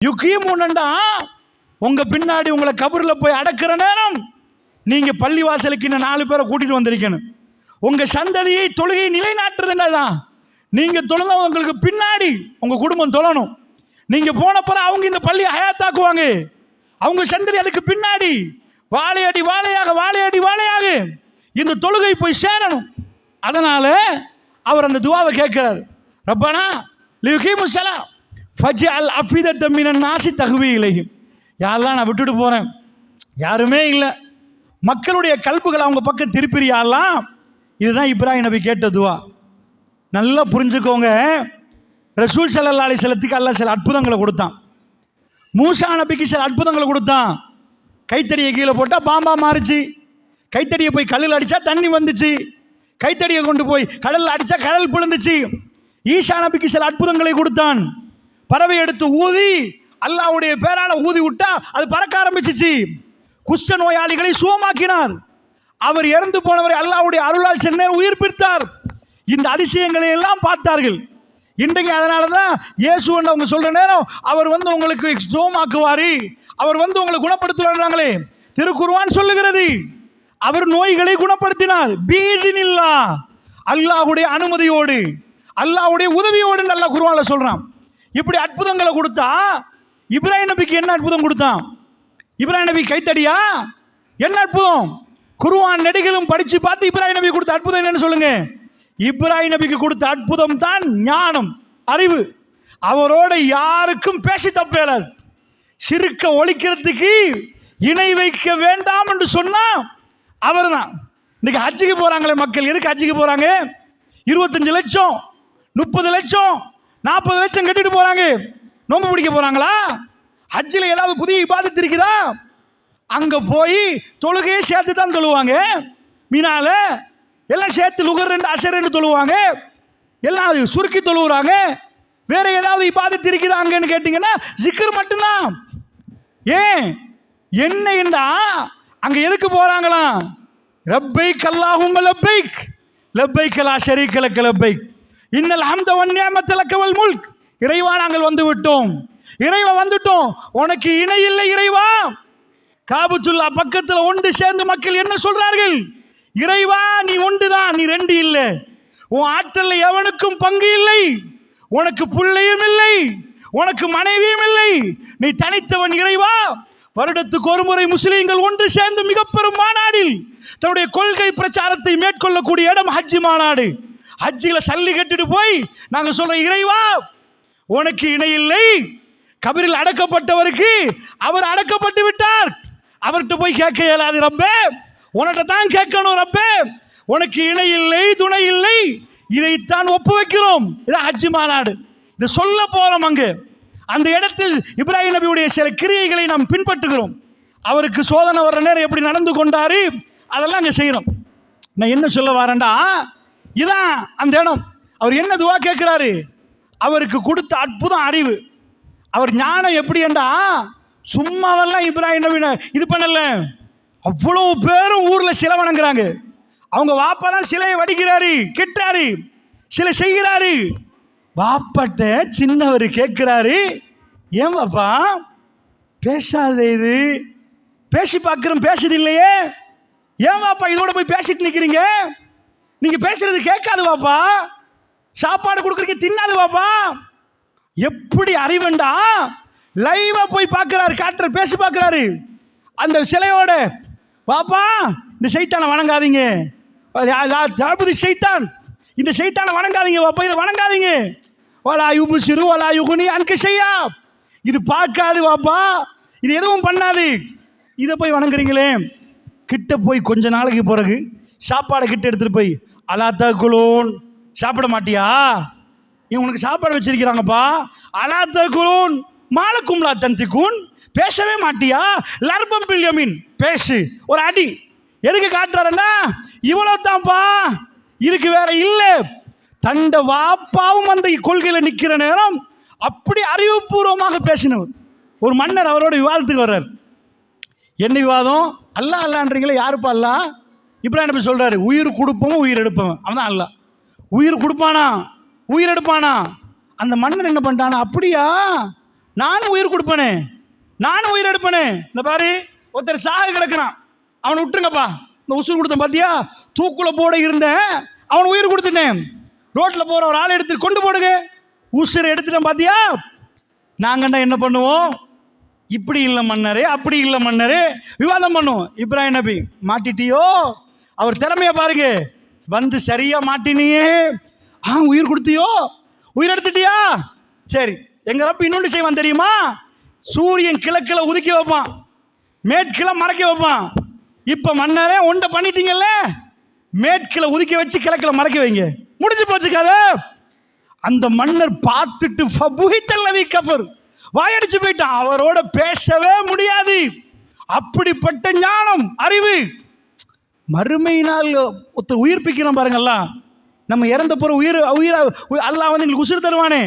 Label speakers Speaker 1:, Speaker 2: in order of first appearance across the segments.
Speaker 1: யுகீமுன்னா உங்க பின்னாடி உங்களை கபூர்ல போய் அடக்கிற நேரம் நீங்க பள்ளி வாசலுக்கு இன்னும் 4 பேரை கூட்டிட்டு வந்திருக்கணும். உங்க சந்ததியை தொழுகை நிலைநாட்டுறதுதான். நீங்க தொழுதா உங்களுக்கு பின்னாடி உங்க குடும்பம் தொழணும். நீங்க போன பிறகு அவங்க இந்த பள்ளியை ஹயாத்தாக்குவாங்க. அவங்க சந்ததி அதுக்கு பின்னாடி வாழையடி வாழையாக வாழையடி வாழையாக இந்த தொழுகை போய் சேரணும். அதனால அவர் அந்த துவாவை கேட்கிறார். ரப்பனா லியுகீமுஸ் ஸலாம் ஃபஜ்அல் அஃபிதத்தம் மினன் நாஸி தஹ்வி இலைஹிம். யாரெல்லாம் நான் விட்டுட்டு போறேன், யாருமே இல்லை, மக்களுடைய கல்புகளை அவங்க பக்கம் திருப்பிறியாலாம். இதுதான் இப்ராஹிம் நபி கேட்ட துவா. நல்லா புரிஞ்சுக்கோங்க. ரசூல் ஸல்லல்லாஹு அலைஹி வஸல்லத்துக்கு அல்லாஹ் சில அற்புதங்களை கொடுத்தான். மூசா நபிக்கு சில அற்புதங்களை கொடுத்தான். கைத்தடியை கீழே போட்டால் பாம்பா மாறிச்சு, கைத்தடியை போய் கல்லில் அடித்தா தண்ணி வந்துச்சு, கைத்தடியை கொண்டு போய் கடலில் அடித்தா கடல் பிளந்துச்சு. ஈசா நபிக்கு சில அற்புதங்களை கொடுத்தான். பறவை எடுத்து ஊதி அல்லாஹ்வுடைய பேரால ஊதி விட்டா அது பறக்க ஆரம்பிச்சிச்சு. குஷ்ட நோயாளிகளை சுகமாக்கினார். அவர் இறந்து போனவரை அல்லாஹ்வுடைய அருளால் சென்னை உயிர்ப்பித்தார். இந்த அதிசயங்களை எல்லாம் பார்த்தார்கள். இன்றைக்கு அதனால தான் இயேசுன்னு அவங்க சொல்ற நேரம் அவர் உங்களுக்கு சுகமாக்குவாரு, அவர் உங்களை குணப்படுத்துவார்களே. திருக்குர்ஆன் சொல்லுகிறது அவர் நோய்களை குணப்படுத்தினார். பீதினில்லா, அல்லாஹ்வுடைய அனுமதியோடு, அல்லாஹ்வுடைய உதவியோடு அல்லாஹ் குர்ஆன்ல சொல்றான். இப்படி அற்புதங்களை கொடுத்தா இப்ராஹிம் நபிக்கு என்ன அற்புதம் கொடுத்தான்? இப்ராஹிம் நபி கைத்தடியா? என்ன அற்புதம்? குர்ஆன் நெடுகிலும் படிச்சு பார்த்து இப்ராஹிம் நபி கொடுத்த அற்புதம் என்னன்னு சொல்லுங்க. இப்ராஹிம் நபிக்கு கொடுத்த அற்புதம் தான் ஞானம், அறிவு. அவரோட யாருக்கும் பேசி தப்பேலாது. சிறுக்க ஒழிக்கிறதுக்கு இணை வைக்க வேண்டாம் என்று சொன்னா அவர் தான். இன்னைக்கு ஹஜ்ஜுக்கு போறாங்களே மக்கள், எதுக்கு ஹஜ்ஜுக்கு போறாங்க? 25 லட்சம் 30 லட்சம் 40 லட்சம் கட்டிட்டு போறாங்க. நோம்பு பிடிக்க போறாங்களா? ஹஜ்ஜில் ஏதாவது புதிய இபாதத் இருக்குதா? அங்க போய் தொழுகையை சேர்த்து தான் தொழுவாங்க. மீனால எல்லாம் சேர்த்து லுகர் 2 அசர் 2 தொழுவாங்க. எல்லாம் சுருக்கி தொழுவுறாங்க. வேற ஏதாவது இபாதத் இருக்குதா அங்கன்னு கேட்டீங்கன்னா ஜிக்ர் மட்டும்தான். ஏன் என்னன்னா அங்க எதுக்கு போறாங்களாம்? ரப்பைக் அல்லாஹும்ம லப்பைக் லப்பைக் லா ஷரீக லக லப்பைக் இன்னல் ஹம்த வன் நிஅமத லக வல் முல்க். இறைவா நாங்கள் வந்து விட்டோம், இறைவா வந்துட்டோம், உனக்கு இணை இல்லை இறைவா. காபத்துல்லா பக்கத்தில் ஒன்று சேர்ந்து மக்கள் என்ன சொல்றார்கள்? இறைவா நீ ஒன்றுதான், நீ 2 இல்லை. உன் ஆற்றல்ல எவனுக்கும் பங்கு இல்லை, உனக்கு பிள்ளையும் இல்லை, உனக்கு மனைவியும் இல்லை, நீ தனித்தவன் இறைவா. வருடத்துக்கு ஒரு முறை முஸ்லீம்கள் ஒன்று சேர்ந்து மிக பெரும் மாநாடில் தன்னுடைய கொள்கை பிரச்சாரத்தை மேற்கொள்ளக்கூடிய இடம் ஹஜ்ஜி மாநாடு. ஹஜ்ஜில் சல்லி கட்டிட்டு போய் நாங்க சொல்றோம், இறைவா உனக்கு இணை இல்லை. கபரில் அடக்கப்பட்டவருக்கு அவர் அடக்கப்பட்டு விட்டார், அவர்கிட்ட போய் கேட்க இயலாது ரப்பே, உன்கிட்ட தான் கேட்கணும் ரப்பே. உனக்கு இணை இல்லை, துணை இல்லை, இதைத்தான் ஒப்பு வைக்கிறோம். இது ஹஜ்ஜி மாநாடு. இதை சொல்ல போறோம். அங்கு அந்த இடத்தில் இப்ராஹிம் நபியுடைய சில கிரியைகளை நாம் பின்பற்றுகிறோம். அவருக்கு சோதனை வர்ற நேரம் எப்படி நடந்து கொண்டாரு அதெல்லாம் அங்கே செய்யணும். நான் என்ன சொல்ல வரேன்டா, இதான் அந்த இடம். அவர் என்ன துவா கேட்கிறாரு? அவருக்கு கொடுத்த அற்புதம் அறிவு. அவர் ஞானம் எப்படி என்றா சும்மாவெல்லாம் இப்ராஹிம் நபி இது பண்ணல. அவ்வளவு பேரும் ஊர்ல சிலை வணங்குறாங்க. அவங்க வாப்பா தான் சிலையை வடிக்கிறாரு, கெட்டாரு, சிலை செய்கிறாரு. வாப்பட்ட சின்னவர் கேட்கிறாரு, ஏன் பாப்பா பேசாத, இது பேசி பார்க்கிறோம் பேசுது இல்லையே, ஏன் பாப்பா இதோட போய் பேசிட்டு நிக்கிறீங்க? நீங்க பேசுறது கேட்காது பாப்பா, சாப்பாடு கொடுக்குறீங்க தின்னாது பாப்பா. எப்படி அறிவுண்டா லைவா போய் பார்க்கிறாரு, காட்டுற பேசி பார்க்கிறாரு அந்த சிலையோட. பாப்பா இந்த சைத்தானை வணங்காதீங்க, சைத்தான், இந்த சைத்தானை வணங்காதீங்க பாப்பா, இதை வணங்காதீங்க. வலா யுப்சிரு வலா யுக்னி அன்க ஷையா, இது பார்க்காது பாப்பா, இது எதுவும் பண்ணாது, இதை போய் வணங்குறீங்களே. கிட்ட போய் கொஞ்ச நாளைக்கு பிறகு சாப்பாடை கிட்ட எடுத்துட்டு போய் அலா தகுலூன், சாப்பிட மாட்டியா? உனக்கு சாப்பாடு வச்சிருக்கிறாங்கப்பா. அலா தகுலூன் மாலக்கும்லா தந்திக்குன், பேசவே மாட்டியா? லர்பம் பில்யமின், பேசு. ஒரு அடி எதுக்கு காட்டுறாருன்னா இவ்வளவு தான்ப்பா, இதுக்கு வேற இல்லை. தண்ட வாப்பாவும் அந்த கொள்கையில நிக்கிற நேரம் அப்படி அறிவுபூர்வமாக பேசினவர் ஒரு மன்னர் அவரோட விவாதத்துக்கு வர்றார். என்ன விவாதம்? அல்லாஹ் அல்லான்றீங்களே, யாருப்பா அல்லாஹ்? இப்ராஹிம் நபி சொல்றாரு, உயிர் கொடுப்பவன் உயிர் எடுப்பவன் அவன் தான் அல்லாஹ். உயிர் கொடுப்பானா உயிர் எடுப்பானா? அந்த மன்னர் என்ன பண்ணிட்டானா, அப்படியா நானும் உயிர் கொடுப்பேனே, நானும் உயிர் எடுப்பேனே. இந்த பாரு, ஒருத்தர் சாக கிடக்கிறான், அவனை விட்டுருங்கப்பா. இந்த உசுறு கொடுத்தேன் பாத்தியா, தூக்குல போட இருந்தேன், அவன் உயிர் கொடுத்துட்டேன். ரோட்ல போற ஒரு ஆளை எடுத்து கொண்டு போடுங்க, உசுரை எடுத்துட்டேன் பாத்தியா. நாங்கன்னா என்ன பண்ணுவோம்? இப்படி இல்லை மன்னரே, அப்படி இல்லை மன்னரே, விவாதம் பண்ணுவோம். இப்ராஹிம் நபி, மாட்டிட்டியோ, அவர் திறமைய பாருங்க, வந்து சரியா மாட்டினியே, உயிர் கொடுத்தியோ, உயிர் எடுத்துட்டியா, சரி. எங்க ரப்ப இன்னொன்று செய்வான் தெரியுமா? சூரியன் கிழக்கில் உதிக்க வைப்பான், மேற்கில மறைக்க வைப்பான். இப்ப மன்னரே ஒன்றை பண்ணிட்டீங்கல்ல, மேற்கில உதிக்க வச்சு கிழக்கில் மறைக்க வைங்க, முடிஞ்சு போச்சு கதை. அந்த மன்னர் பார்த்துட்டு ஃபபுஹித்தல்லதி கஃபர், வாயடிச்சு போயிட்டான், அவரோட பேசவே முடியாது. அப்படிப்பட்ட ஞானம், அறிவு. மறுமையினால் ஒருத்தர் உயிர்ப்பிக்கிறோம் பாருங்கல்ல, நம்ம இறந்த போற உயிர் உயிர் அல்லாஹ் வந்து எங்களுக்கு உசுறு தருவானே.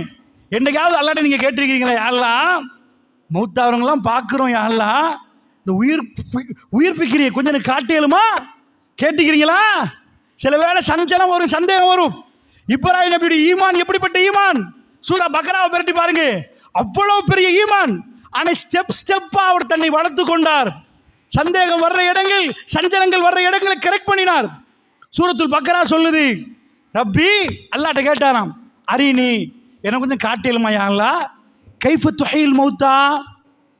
Speaker 1: என்னைக்காவது அல்லாட்ட நீங்க கேட்டிருக்கீங்களா? அல்லாஹ் மௌத்தாவரங்களாம் பார்க்குறோம், அல்லாஹ் இந்த உயிர்ப்பிக்கிறிய கொஞ்சம் எனக்கு காட்டியலுமா, கேட்டுக்கிறீங்களா? சில வேளை சஞ்சலம் வரும், சந்தேகம் வரும். இப்ராஹிம் நபியுடைய ஈமான் எப்படிப்பட்ட ஈமான்? சூரா பக்ராவை பரட்டி பாருங்க, அவ்வளவு பெரிய ஈமான். ஆனால் ஸ்டெப் ஸ்டெப்பா அவர் தன்னை வளர்த்து கொண்டார். சந்தேகம் வர்ற இடங்கள், சஞ்சலங்கள் வர்ற இடங்களை கரெக்ட் பண்ணினார். சூரத்துல் பக்ரா சொல்லுது, ரப்பி அல்லாட்ட கேட்டாராம், அரினி எனக்கு கொஞ்சம் காட்டியலுமா யா அல்லாஹ், கைஃப துஹீல் மௌத்தா,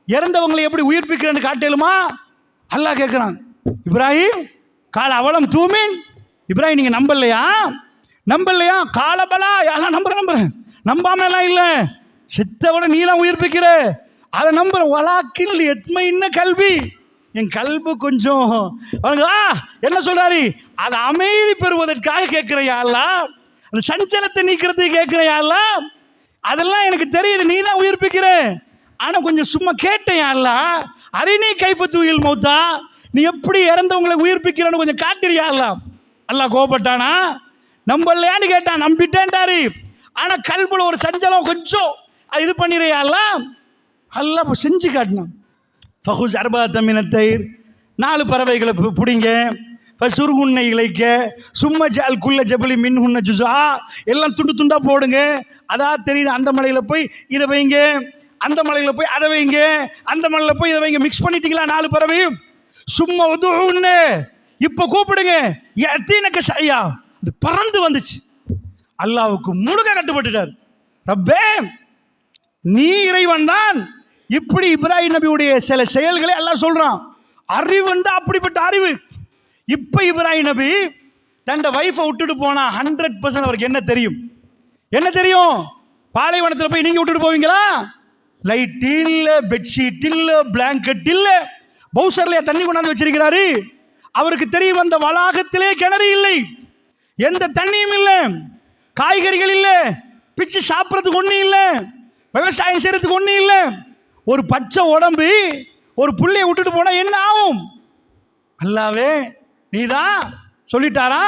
Speaker 1: இறந்தவங்களை எப்படி உயிர்ப்பிக்கிறேன்னு காட்டியலுமா? அல்லாஹ் கேட்கிறான். இப்ராஹிம் கால அவலம் தூமின், இப்ராஹிம் நீங்க நம்பலையா? காலபலா, யாரெல்லாம் நம்புறேன், நம்பாம எல்லாம் இல்லை, செத்தவட நீலாம் உயிர்ப்பிக்கிற, அதை நம்புற. வலாக்கில் எத்மைன்ன கல்வி, என் கல்வி கொஞ்சம் என்ன சொல்றாரு, அதை அமைதி பெறுவதற்காக கேட்கிறையா அல்லாஹ், அந்த சஞ்சலத்தை நீக்கிறதுக்கு கேட்கிறையா அல்லாஹ், அதெல்லாம் எனக்கு தெரியுது, நீ தான் உயிர்ப்பிக்கிற, ஆனா கொஞ்சம் சும்மா கேட்டேன் அல்லாஹ், அரினி கைஃப துஹீல் மௌத்தா, நீ எப்படி இறந்தவங்களை உயிர்ப்பிக்கிறன்னு கொஞ்சம் காட்டுறியா அல்லாஹ். அல்லாஹ் கோபப்பட்டானா? நம்பலையான்னு கேட்டான், நம்பிட்டேன்டாரு. ஆனா கல்புல ஒரு சஞ்சலம் கொஞ்சம் இது பண்ணிடுறியா அல்லாஹ். அல்லாஹ் செஞ்சு காட்டினான். ஃபஹுஸ் அர்பாத மினத்தைர், 4 பறவைகளை பிடிங்க, ஃபசுர்ஹுன்ன இலைக்க, சும்ம ஜஅல் குல்ல ஜபலி மின்ஹுன்ன ஜுஸா, எல்லாம் துண்டு துண்டா போடுங்க. அதான் தெரியுது, அந்த மலையில போய் இதை வைங்க, அந்த மலையில போய் அதை வைங்க, அந்த மலையில போய் இதை வைங்க, மிக்ஸ் பண்ணிட்டீங்களா 4 பறவையும்? சும்மா உதுஉன்ன, இப்ப கூப்பிடுங்க, யத்தீனக ஷையா, அது பறந்து வந்துச்சு. அல்லாஹ்வுக்கு முழுக்க கட்டுப்பட்டுட்டார். ரப்பே நீ இறைவன் தான். இப்படி இப்ராஹிம் நபியுடைய சில செயல்களை அல்லாஹ் சொல்றான். அறிவுண்டா அப்படிப்பட்ட அறிவு. இப்ப இப்ராஹிம் நபி தன் வைஃபை விட்டுட்டு போனா 100% அவருக்கு என்ன தெரியும்? பாலைவனத்தில் போய் நீங்க விட்டுட்டு போவீங்களா? லைட் இல்ல, பெட்ஷீட் இல்ல, பிளாங்கெட் இல்ல, பவுசர்ல தண்ணி கொண்டாந்து வச்சிருக்கிறாரு. அவருக்கு தெரியும், அந்த வளாகத்திலே கிணறு இல்லை, எந்த தண்ணியும் இல்லை, காய்கறிகள் இல்லை, பிச்சு சாப்பிட்றதுக்கு ஒன்றும் இல்லை, விவசாயம் செய்யறதுக்கு ஒன்றும் இல்லை. ஒரு பச்சை உடம்பு ஒரு புள்ளைய விட்டுட்டு போனா என்ன ஆகும்? அல்லாவே நீதான் சொல்லிட்டாரா?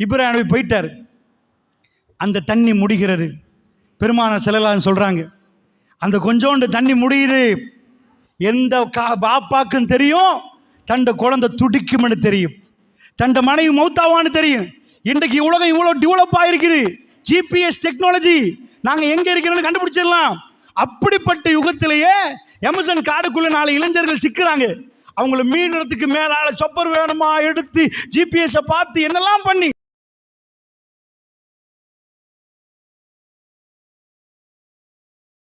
Speaker 1: இப்ராஹிம் நபி போயிட்டார். அந்த தண்ணி முடிகிறது. பெருமானார் ஸல்லல்லாஹு அலைஹி சொல்றாங்க, அந்த கொஞ்சோண்டு தண்ணி முடியுது. எந்த பாப்பாக்கும் தெரியும், தண்ட குழந்தை துடிக்கும்னு தெரியும், தண்ட மனைவி மௌத்தாவான்னு தெரியும். இன்றைக்கு உலகம் இவ்வளோ டெவலப் ஆகிருக்குது, ஜிபிஎஸ் டெக்னாலஜி, நாங்கள் எங்கே இருக்கிறோன்னு கண்டுபிடிச்சிடலாம். அப்படிப்பட்ட யுகத்திலேயே அமேசான் காடுக்குள்ள 4 இளைஞர்கள் சிக்கிறாங்க. அவங்கள மீடுறதுக்கு மேலால சொப்பர் வேணுமா எடுத்து ஜிபிஎஸ் பார்த்து என்னெல்லாம் பண்ணி